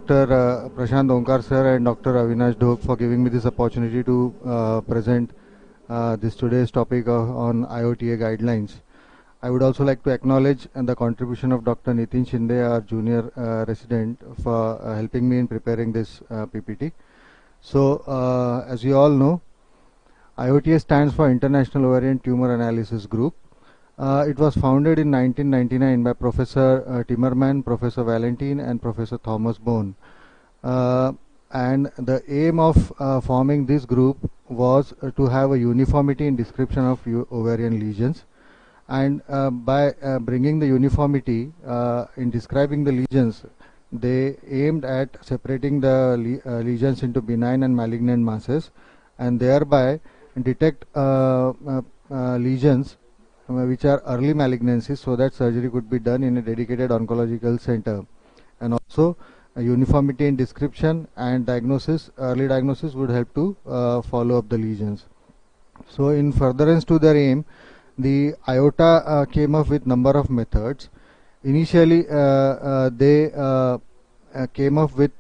Dr. Prashant Onkar sir and Dr. Avinash Dhote for giving me this opportunity to present this today's topic on IOTA guidelines. I would also like to acknowledge the contribution of Dr. Nitin Shinde, our junior resident, for helping me in preparing this PPT. So, as you all know, IOTA stands for International Ovarian Tumor Analysis Group. It was founded in 1999 by Professor Timmerman, Professor Valentin, and Professor Thomas Bohn. And the aim of forming this group was to have a uniformity in description of ovarian lesions. And by bringing the uniformity in describing the lesions, they aimed at separating the lesions into benign and malignant masses, and thereby detect lesions which are early malignancies, so that surgery could be done in a dedicated oncological center. And also uniformity in description and diagnosis, early diagnosis would help to follow up the lesions. So in furtherance to their aim, the IOTA came up with number of methods. Initially they came up with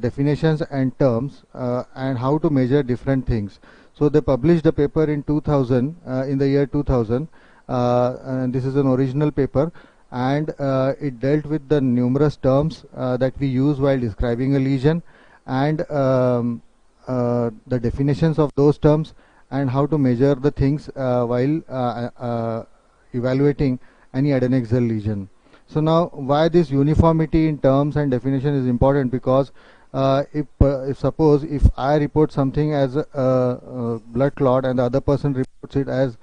definitions and terms and how to measure different things. So they published a paper in 2000, in the year 2000, and this is an original paper, and it dealt with the numerous terms that we use while describing a lesion, and the definitions of those terms, and how to measure the things while evaluating any adnexal lesion. So now, why this uniformity in terms and definition is important? Because if suppose if I report something as a blood clot and the other person reports it as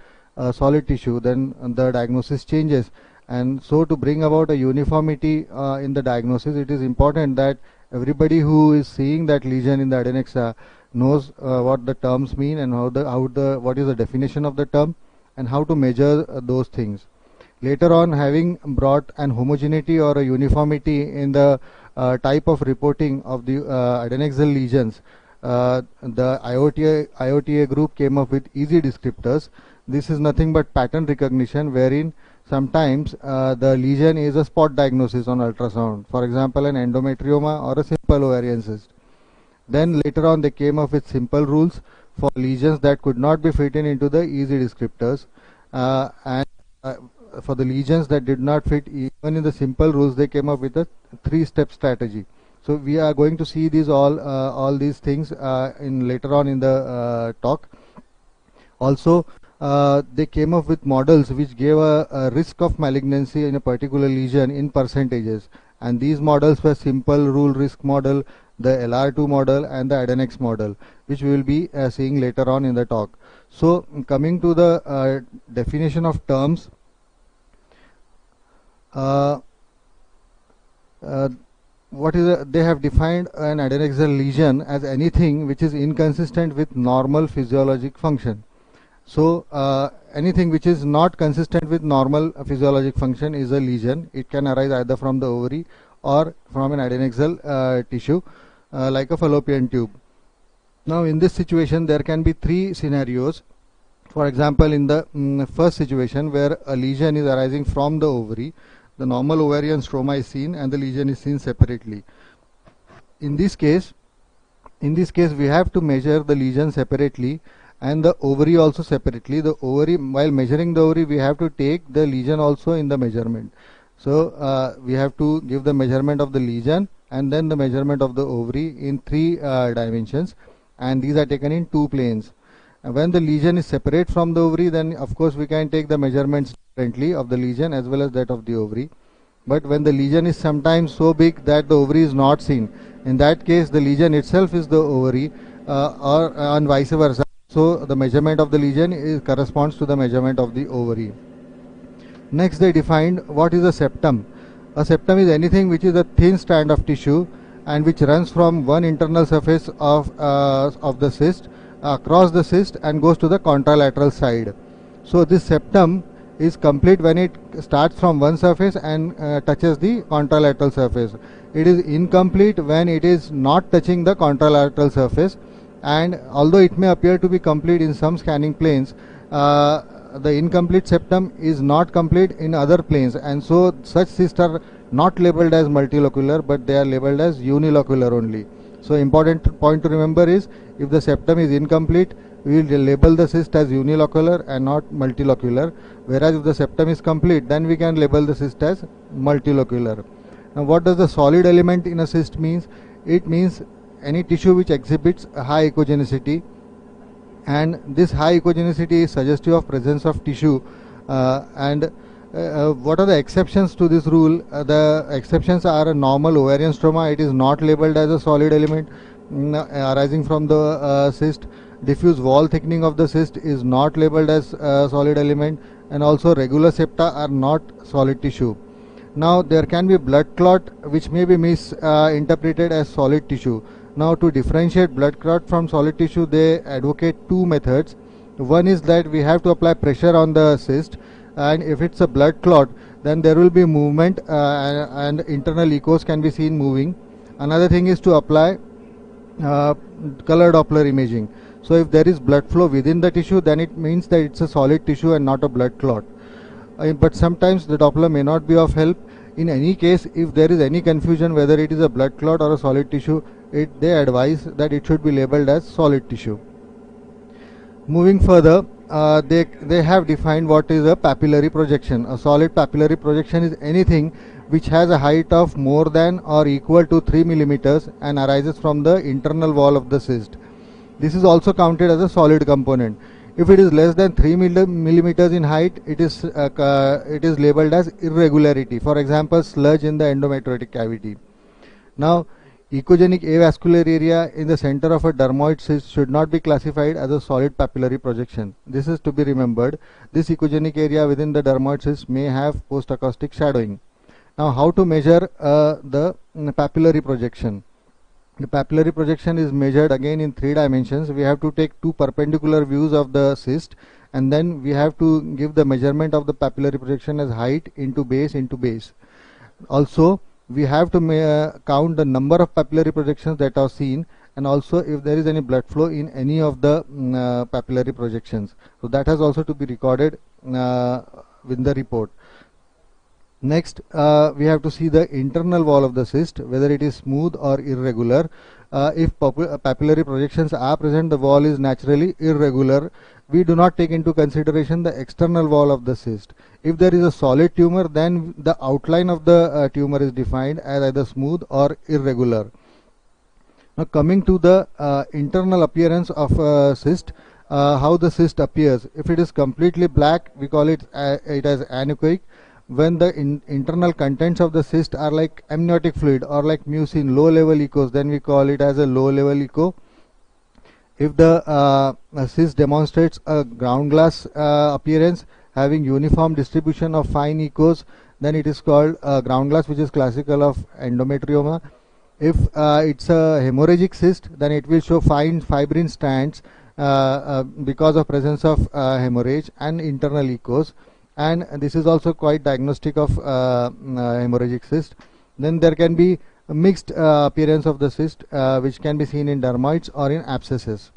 solid tissue, then the diagnosis changes. And so to bring about a uniformity in the diagnosis, it is important that everybody who is seeing that lesion in the adnexa knows what the terms mean and what is the definition of the term and how to measure those things. Later on, having brought an homogeneity or a uniformity in the type of reporting of the adnexal lesions, the IOTA group came up with easy descriptors. This is nothing but pattern recognition, wherein sometimes the lesion is a spot diagnosis on ultrasound, for example an endometrioma or a simple ovarian cyst. Then later on they came up with simple rules for lesions that could not be fitted into the easy descriptors, and for the lesions that did not fit even in the simple rules, they came up with a 3-step strategy. So we are going to see these all these things in later on in the talk. Also they came up with models which gave a risk of malignancy in a particular lesion in percentages, and these models were simple rule risk model, the LR2 model, and the adnex model, which we will be seeing later on in the talk. So coming to the definition of terms, they have defined an adnexal lesion as anything which is inconsistent with normal physiologic function. So anything which is not consistent with normal physiologic function is a lesion. It can arise either from the ovary or from an adnexal tissue like a fallopian tube. Now in this situation there can be 3 scenarios. For example, in the first situation where a lesion is arising from the ovary, the normal ovarian stroma is seen and the lesion is seen separately. In this case we have to measure the lesion separately and the ovary also separately. The ovary, while measuring the ovary, we have to take the lesion also in the measurement. So we have to give the measurement of the lesion and then the measurement of the ovary in 3 dimensions, and these are taken in 2 planes. And when the lesion is separate from the ovary, then of course we can take the measurements differently of the lesion as well as that of the ovary. But when the lesion is sometimes so big that the ovary is not seen, in that case the lesion itself is the ovary, and vice versa. So the measurement of the lesion corresponds to the measurement of the ovary. Next, they defined what is a septum. A septum is anything which is a thin strand of tissue and which runs from one internal surface of the cyst across the cyst and goes to the contralateral side. So this septum is complete when it starts from one surface and touches the contralateral surface. It is incomplete when it is not touching the contralateral surface, and although it may appear to be complete in some scanning planes, the incomplete septum is not complete in other planes, and so such cysts are not labeled as multilocular, but they are labeled as unilocular only. So important point to remember is, if the septum is incomplete, we will label the cyst as unilocular and not multilocular, whereas if the septum is complete, then we can label the cyst as multilocular. Now what does the solid element in a cyst means? It means any tissue which exhibits a high echogenicity, and this high echogenicity is suggestive of presence of tissue. What are the exceptions to this rule? The exceptions are a normal ovarian stroma, it is not labeled as a solid element arising from the cyst. Diffuse wall thickening of the cyst is not labeled as a solid element, and also regular septa are not solid tissue. Now there can be blood clot which may be misinterpreted as solid tissue. Now to differentiate blood clot from solid tissue, they advocate two methods. One is that we have to apply pressure on the cyst, and if it's a blood clot, then there will be movement and internal echoes can be seen moving. Another thing is to apply color Doppler imaging. So if there is blood flow within the tissue, then it means that it's a solid tissue and not a blood clot. But sometimes the Doppler may not be of help. In any case, if there is any confusion whether it is a blood clot or a solid tissue, they advise that it should be labeled as solid tissue. Moving further, they have defined what is a papillary projection. A solid papillary projection is anything which has a height of more than or equal to 3 millimeters and arises from the internal wall of the cyst. This is also counted as a solid component. If it is less than 3 millimeters in height, it is labeled as irregularity. For example, sludge in the endometriotic cavity. Now, echogenic avascular area in the center of a dermoid cyst should not be classified as a solid papillary projection. This is to be remembered. This echogenic area within the dermoid cyst may have post-acoustic shadowing. Now, how to measure the papillary projection? The papillary projection is measured again in 3 dimensions. We have to take 2 perpendicular views of the cyst, and then we have to give the measurement of the papillary projection as height into base into base. Also, we have to count the number of papillary projections that are seen, and also if there is any blood flow in any of the papillary projections. So that has also to be recorded in the report. Next, we have to see the internal wall of the cyst, whether it is smooth or irregular. If papillary projections are present, the wall is naturally irregular. We do not take into consideration the external wall of the cyst. If there is a solid tumor, then the outline of the tumor is defined as either smooth or irregular. Now coming to the internal appearance of a cyst, how the cyst appears. If it is completely black, we call it as anechoic. When the internal contents of the cyst are like amniotic fluid or like mucin, low level echoes, then we call it as a low level echo. If the cyst demonstrates a ground glass appearance having uniform distribution of fine echoes, then it is called ground glass, which is classical of endometrioma. If it's a hemorrhagic cyst, then it will show fine fibrin strands because of presence of hemorrhage and internal echoes. And this is also quite diagnostic of hemorrhagic cyst. Then there can be a mixed appearance of the cyst which can be seen in dermoids or in abscesses.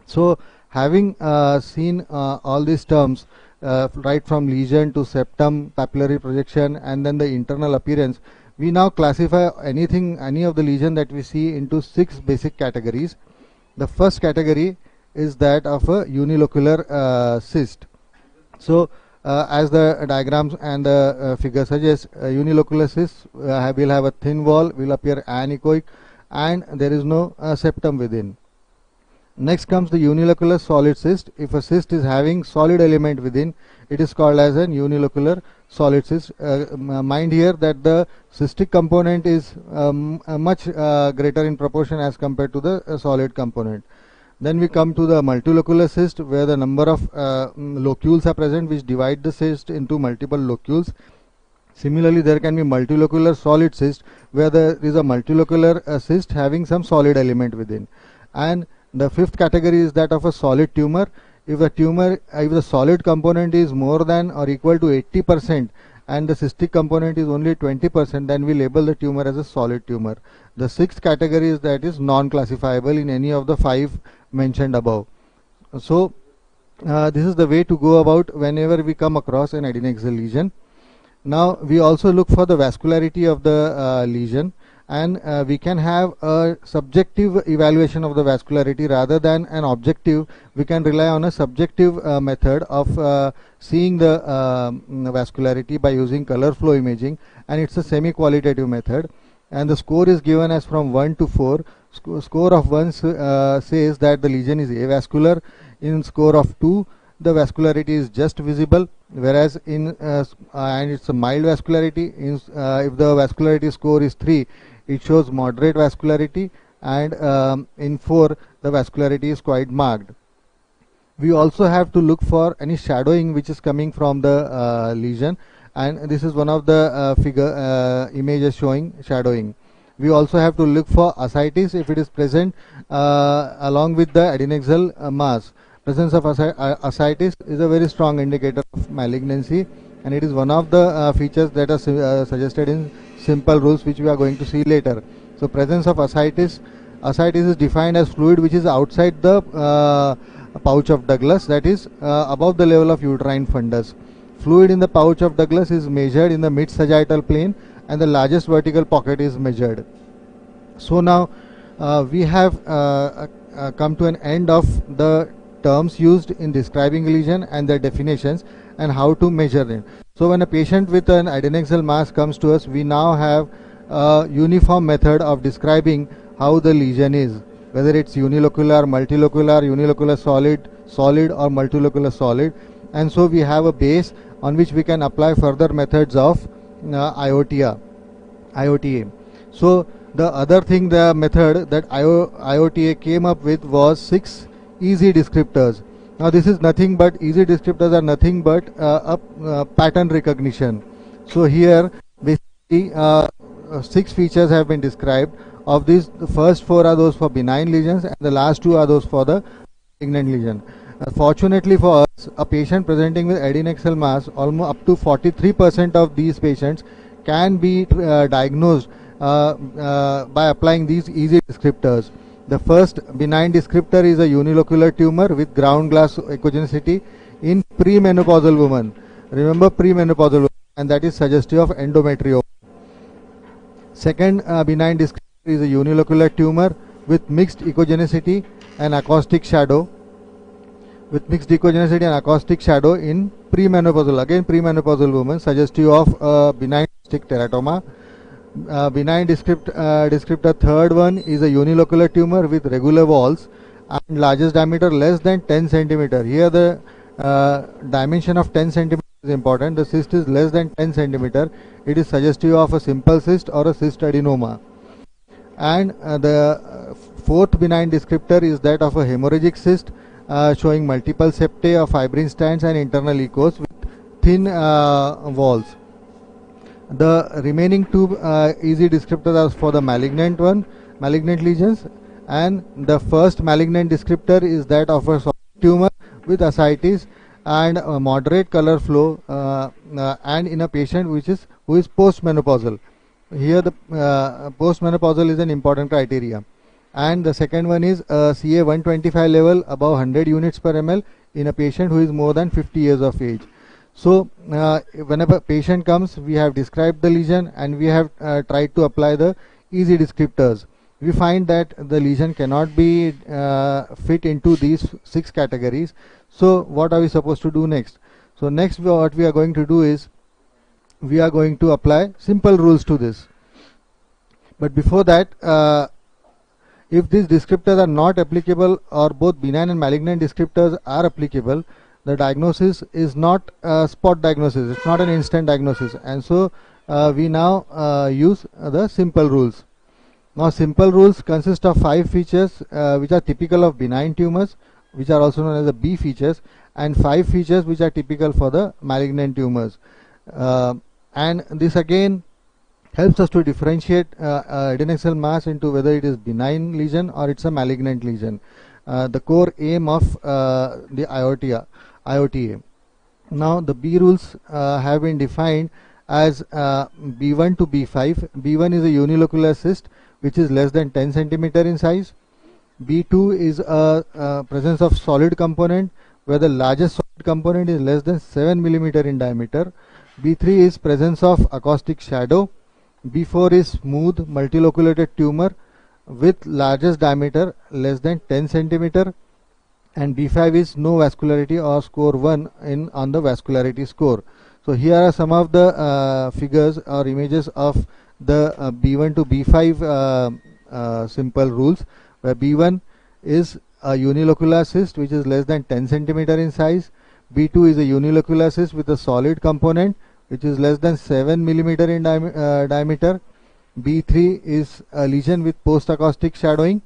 So having seen all these terms, right from lesion to septum, papillary projection, and then the internal appearance, we now classify any of the lesion that we see into 6 basic categories. The first category is that of a unilocular cyst. So as the diagrams and the figure suggests, unilocular cysts will have a thin wall, will appear anechoic, and there is no septum within. Next comes the unilocular-solid cyst. If a cyst is having solid element within, it is called as an unilocular-solid cyst. Mind here that the cystic component is much greater in proportion as compared to the solid component. Then we come to the multilocular cyst, where the number of locules are present which divide the cyst into multiple locules. Similarly, there can be multilocular-solid cyst, where there is a multilocular cyst having some solid element within. And the 5th category is that of a solid tumor. If the solid component is more than or equal to 80% and the cystic component is only 20%, then we label the tumor as a solid tumor. The 6th category is that is non-classifiable in any of the 5 mentioned above. So this is the way to go about whenever we come across an adnexal lesion. Now we also look for the vascularity of the lesion, and we can have a subjective evaluation of the vascularity rather than an objective. We can rely on a subjective method of seeing the vascularity by using color flow imaging, and it's a semi-qualitative method, and the score is given as from 1 to 4. Score of 1 says that the lesion is avascular. In score of 2, the vascularity is just visible, whereas in and it's a mild vascularity. If the vascularity score is 3, it shows moderate vascularity, and in 4 the vascularity is quite marked. We also have to look for any shadowing which is coming from the lesion, and this is one of the images showing shadowing. We also have to look for ascites if it is present along with the adnexal mass. Presence of ascites is a very strong indicator of malignancy, and it is one of the features that are suggested in simple rules, which we are going to see later. So presence of ascites is defined as fluid which is outside the pouch of Douglas, that is above the level of uterine fundus. Fluid in the pouch of Douglas is measured in the mid sagittal plane, and the largest vertical pocket is measured. So now we have come to an end of the terms used in describing lesion and their definitions and how to measure them. So when a patient with an adnexal mass comes to us, we now have a uniform method of describing how the lesion is, whether it's unilocular, multilocular, unilocular-solid, solid or multilocular-solid, and so we have a base on which we can apply further methods of IOTA. So the other thing, the method that IOTA came up with was 6 easy descriptors. Now this is nothing but, easy descriptors are nothing but pattern recognition. So here basically 6 features have been described. Of these, the first 4 are those for benign lesions, and the last 2 are those for the malignant lesion. Fortunately for us, a patient presenting with adnexal mass, almost up to 43% of these patients can be diagnosed by applying these easy descriptors. The first benign descriptor is a unilocular tumor with ground glass echogenicity in premenopausal woman. Remember, premenopausal woman, and that is suggestive of endometrioma. Second benign descriptor is a unilocular tumor with mixed echogenicity and acoustic shadow. In premenopausal, again premenopausal woman, suggestive of benign cystic teratoma. Benign descriptor third one is a unilocular tumor with regular walls and largest diameter less than 10 centimeter. Here the dimension of 10 centimeter is important. The cyst is less than 10 centimeter. It is suggestive of a simple cyst or a cyst adenoma. And the fourth benign descriptor is that of a hemorrhagic cyst showing multiple septae of fibrin stands and internal echoes with thin walls. The remaining 2 easy descriptors are for the malignant lesions, and the first malignant descriptor is that of a solid tumor with ascites and a moderate color flow, and in a patient who is postmenopausal. Here the postmenopausal is an important criteria. And the second one is CA 125 level above 100 units per ml in a patient who is more than 50 years of age. So whenever a patient comes, we have described the lesion and we have tried to apply the easy descriptors. We find that the lesion cannot be fit into these 6 categories. So what are we supposed to do next? So next what we are going to do is we are going to apply simple rules to this. But before that, if these descriptors are not applicable or both benign and malignant descriptors are applicable, the diagnosis is not a spot diagnosis, it's not an instant diagnosis, and so we now use the simple rules. Now simple rules consist of 5 features which are typical of benign tumors, which are also known as the B features, and 5 features which are typical for the malignant tumors. And this again helps us to differentiate adnexal mass into whether it is benign lesion or it's a malignant lesion. The core aim of the IOTA. Now the B rules have been defined as B1 to B5. B1 is a unilocular cyst which is less than 10 centimeter in size. B2 is a presence of solid component where the largest solid component is less than 7 millimeter in diameter. B3 is presence of acoustic shadow. B4 is smooth multiloculated tumor with largest diameter less than 10 centimeter, and B5 is no vascularity or score 1 on the vascularity score. So here are some of the figures or images of the B1 to B5 simple rules, where B1 is a unilocular cyst which is less than 10 centimeter in size. B2 is a unilocular cyst with a solid component which is less than 7 millimeter in diameter. B3 is a lesion with post-acoustic shadowing.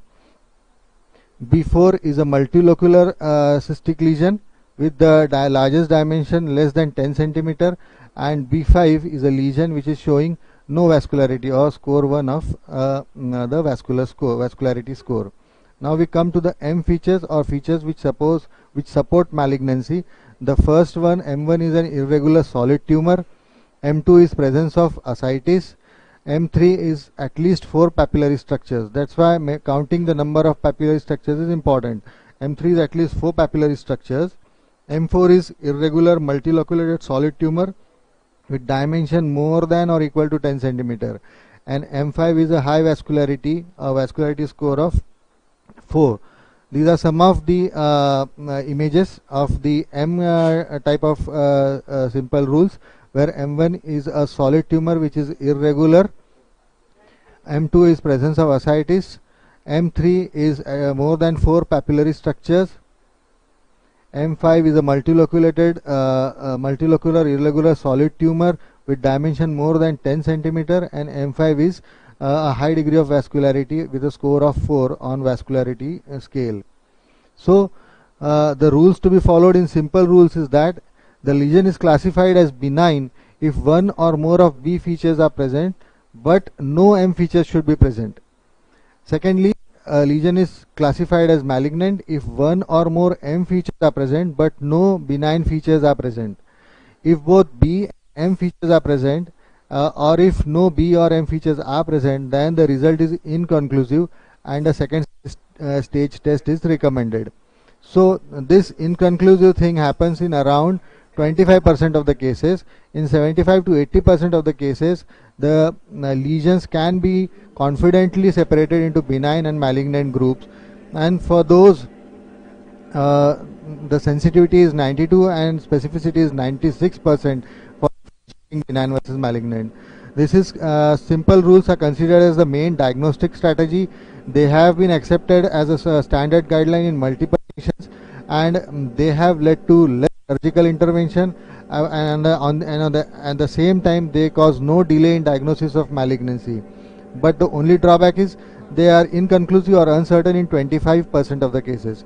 B4 is a multilocular cystic lesion with the largest dimension less than 10 centimeter, and B5 is a lesion which is showing no vascularity or score 1 of the vascularity score. Now we come to the M features, or features which support malignancy. The first one, M1, is an irregular solid tumor. M2 is presence of ascites. M3 is at least 4 papillary structures. That's why counting the number of papillary structures is important. M3 is at least 4 papillary structures. M4 is irregular multiloculated solid tumor with dimension more than or equal to 10 centimeter. And M5 is a high vascularity, a vascularity score of 4. These are some of the images of the M type of simple rules, where M1 is a solid tumor which is irregular, M2 is presence of ascites, M3 is more than 4 papillary structures, M5 is a multilocular irregular solid tumor with dimension more than 10 centimeter, and M5 is a high degree of vascularity with a score of 4 on vascularity scale. So the rules to be followed in simple rules is that the lesion is classified as benign if one or more of B features are present, but no M features should be present. Secondly, a lesion is classified as malignant if one or more M features are present, but no benign features are present. If both B and M features are present, or if no B or M features are present, then the result is inconclusive and a second stage test is recommended. So this inconclusive thing happens in around 25% of the cases. In 75 to 80% of the cases, the lesions can be confidently separated into benign and malignant groups, and for those the sensitivity is 92 and specificity is 96% for benign versus malignant. This is simple rules are considered as the main diagnostic strategy. They have been accepted as a standard guideline in multiple nations, and they have led to less surgical intervention, and at the same time they cause no delay in diagnosis of malignancy. But the only drawback is they are inconclusive or uncertain in 25% of the cases.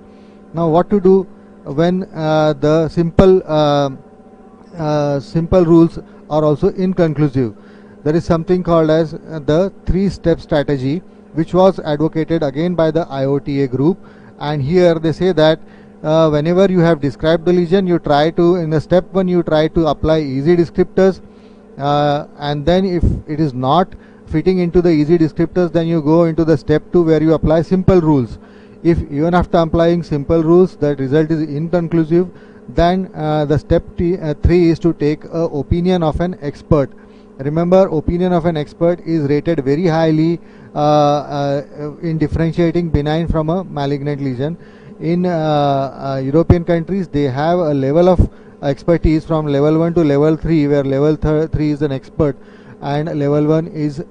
Now what to do when the simple rules are also inconclusive? There is something called as the 3-step strategy, which was advocated again by the IOTA group, and here they say that whenever you have described the lesion, you try to, in the step 1, you try to apply easy descriptors, and then if it is not fitting into the easy descriptors, then you go into the step 2 where you apply simple rules. If even after applying simple rules the result is inconclusive, then the step 3 is to take an opinion of an expert. Remember, opinion of an expert is rated very highly in differentiating benign from a malignant lesion. In European countries, they have a level of expertise from level 1 to level 3, where level 3 is an expert and level 1 is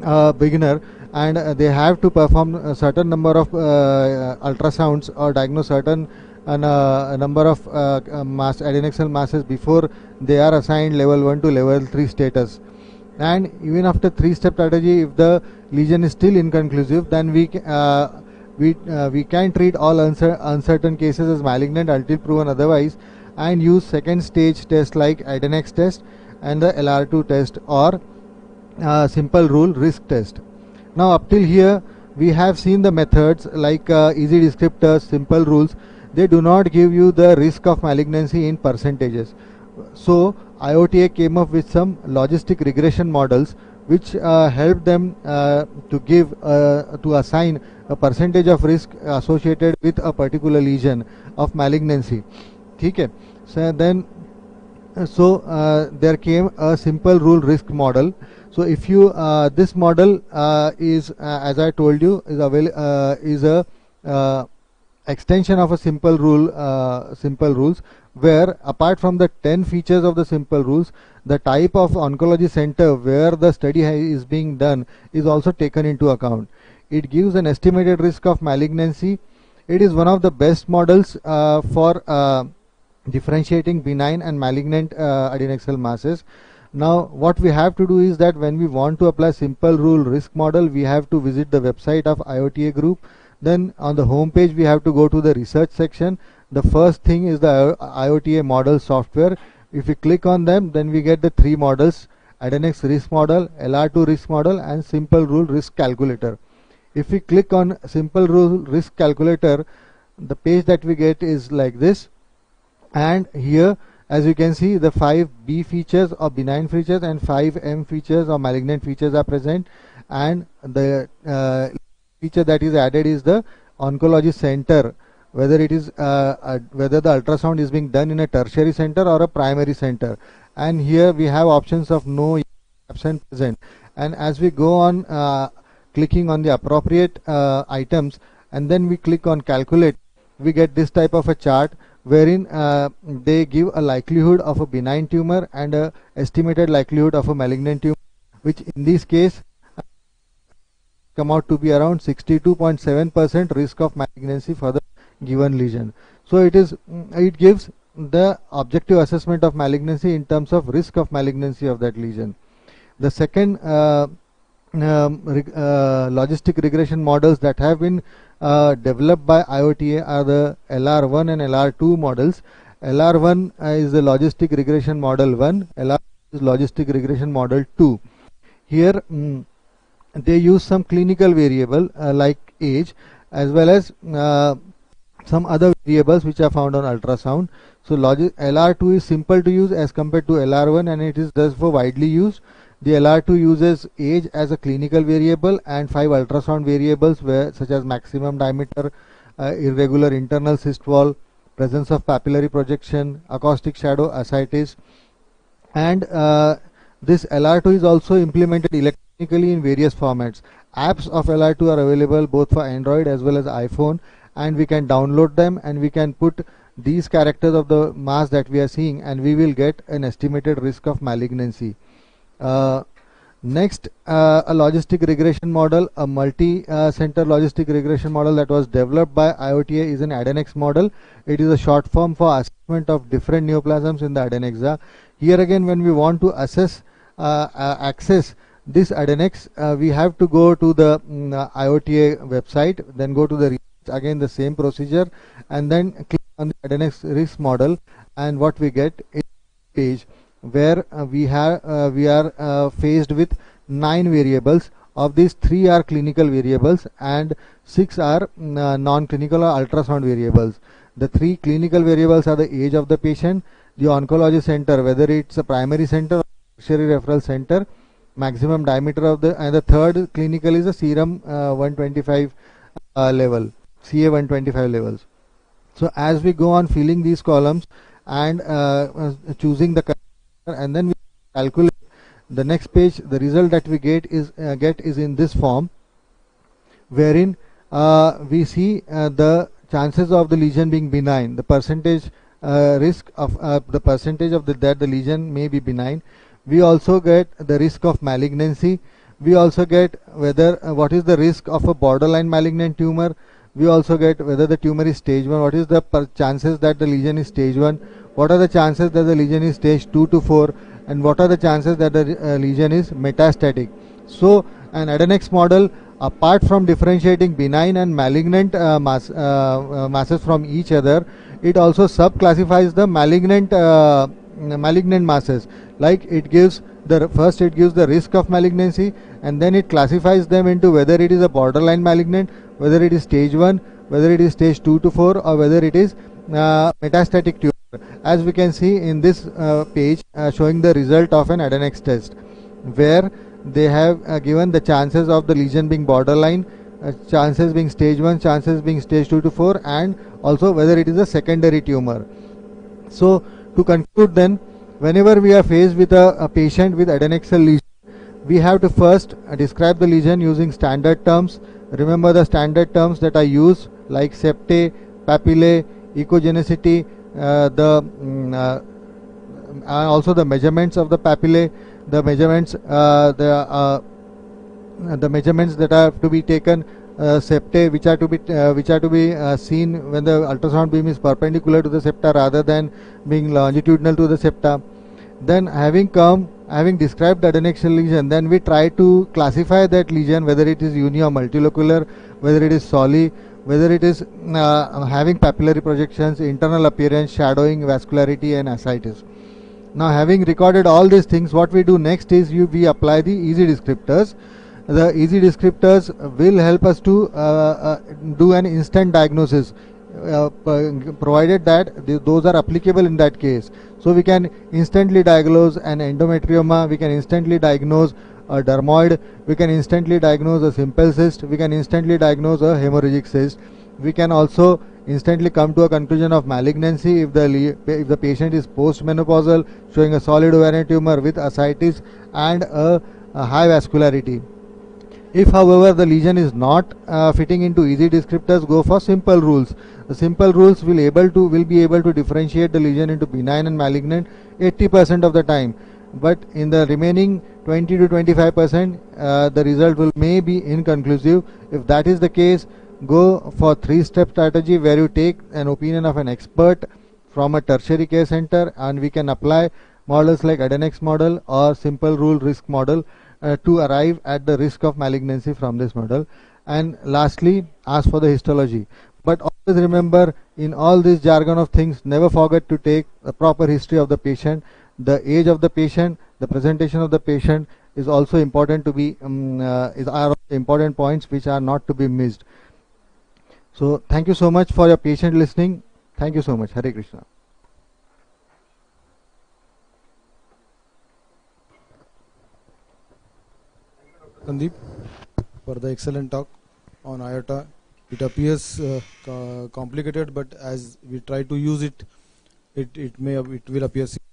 a beginner, and they have to perform a certain number of ultrasounds or diagnose certain number of adnexal masses before they are assigned level 1 to level 3 status. And even after 3-step strategy, if the lesion is still inconclusive, then we can treat all uncertain cases as malignant until proven otherwise, and use second stage test like Adnex test and the LR2 test, or simple rule risk test. Now up till here we have seen the methods like easy descriptors, simple rules. They do not give you the risk of malignancy in percentages. So IOTA came up with some logistic regression models which help them to assign a percentage of risk associated with a particular lesion of malignancy. Okay. So then there came a simple rule risk model. So if you this model is as I told you is a extension of a simple rules, where apart from the 10 features of the simple rules, the type of oncology center where the study is being done is also taken into account. It gives an estimated risk of malignancy. It is one of the best models for differentiating benign and malignant adnexal masses. Now what we have to do is that when we want to apply simple rule risk model, we have to visit the website of IOTA group. Then on the home page we have to go to the research section. The first thing is the IOTA model software. If we click on them, then we get the three models: adnex risk model, LR2 risk model, and simple rule risk calculator. If we click on simple rule risk calculator, the page that we get is like this, and here as you can see, the 5 B features or benign features and 5 M features or malignant features are present, and the feature that is added is the oncology center, whether it is whether the ultrasound is being done in a tertiary center or a primary center. And here we have options of no, absent, present. And as we go on clicking on the appropriate items, and then we click on calculate, we get this type of a chart wherein they give a likelihood of a benign tumor and a estimated likelihood of a malignant tumor, which in this case come out to be around 62.7% risk of malignancy for the given lesion. So it gives the objective assessment of malignancy in terms of risk of malignancy of that lesion. The second logistic regression models that have been developed by IOTA are the LR1 and LR2 models. LR1 is the logistic regression model 1, LR2 is logistic regression model 2. Here they use some clinical variable like age, as well as some other variables which are found on ultrasound. So LR2 is simple to use as compared to LR1, and it is therefore widely used. The LR2 uses age as a clinical variable and 5 ultrasound variables such as maximum diameter, irregular internal cyst wall, presence of papillary projection, acoustic shadow, ascites. And this LR2 is also implemented electronically in various formats. Apps of LR2 are available both for Android as well as iPhone, and we can download them and we can put these characters of the mass that we are seeing, and we will get an estimated risk of malignancy. Next, a logistic regression model, a multi-center logistic regression model that was developed by IOTA is an adnex model. It is a short form for assessment of different neoplasms in the adnexa. Here again, when we want to access this adnex, we have to go to the IOTA website, then go to the again the same procedure, and then click on the adnex risk model, and what we get is a page where we are faced with 9 variables. Of these, 3 are clinical variables and 6 are non-clinical or ultrasound variables. The 3 clinical variables are the age of the patient, the oncology center, whether it's a primary center or tertiary referral center, maximum diameter of the, and the third clinical is a serum 125 level, CA 125 levels. So as we go on filling these columns and choosing the, and then we calculate the next page, the result that we get is in this form, wherein we see the chances of the lesion being benign, the percentage risk of the percentage of that the lesion may be benign. We also get the risk of malignancy. We also get whether what is the risk of a borderline malignant tumor. We also get whether the tumor is stage 1, what is the chances that the lesion is stage 1, what are the chances that the lesion is stage 2 to 4, and what are the chances that the lesion is metastatic. So an adnex model, apart from differentiating benign and malignant masses from each other, it also subclassifies the malignant masses. Like it gives first it gives the risk of malignancy, and then it classifies them into whether it is a borderline malignant, whether it is stage 1, whether it is stage 2 to 4, or whether it is metastatic tumor. As we can see in this page showing the result of an adnex test, where they have given the chances of the lesion being borderline, chances being stage 1, chances being stage 2 to 4, and also whether it is a secondary tumor. So to conclude then, Whenever we are faced with a patient with adnexal lesion, we have to first describe the lesion using standard terms. Remember the standard terms that are used, like septae, papillae, echogenicity, also the measurements of the papillae, the measurements the measurements that are to be taken, septae which are to be seen when the ultrasound beam is perpendicular to the septa rather than being longitudinal to the septa. Then having described the adnexal lesion, then we try to classify that lesion, whether it is uni or multilocular, whether it is solid, whether it is having papillary projections, internal appearance, shadowing, vascularity, and ascites. Now, having recorded all these things, what we do next is we apply the easy descriptors. The easy descriptors will help us to do an instant diagnosis, provided that those are applicable in that case. So we can instantly diagnose an endometrioma, we can instantly diagnose a dermoid, we can instantly diagnose a simple cyst, we can instantly diagnose a hemorrhagic cyst. We can also instantly come to a conclusion of malignancy if the patient is postmenopausal, showing a solid ovarian tumor with ascites and a high vascularity. If, however, the lesion is not fitting into easy descriptors, go for simple rules. The simple rules will be able to differentiate the lesion into benign and malignant 80% of the time. But in the remaining 20 to 25%, the result may be inconclusive. If that is the case, go for 3-step strategy, where you take an opinion of an expert from a tertiary care center, and we can apply models like Adenex model or simple rule risk model to arrive at the risk of malignancy from this model. And lastly, ask for the histology. But always remember, in all this jargon of things, never forget to take a proper history of the patient. The age of the patient, the presentation of the patient is also important to be are important points which are not to be missed. So thank you so much for your patient listening. Thank you so much. Hare Krishna. Sandeep, for the excellent talk on IOTA. It appears complicated, but as we try to use it, it will appear simple.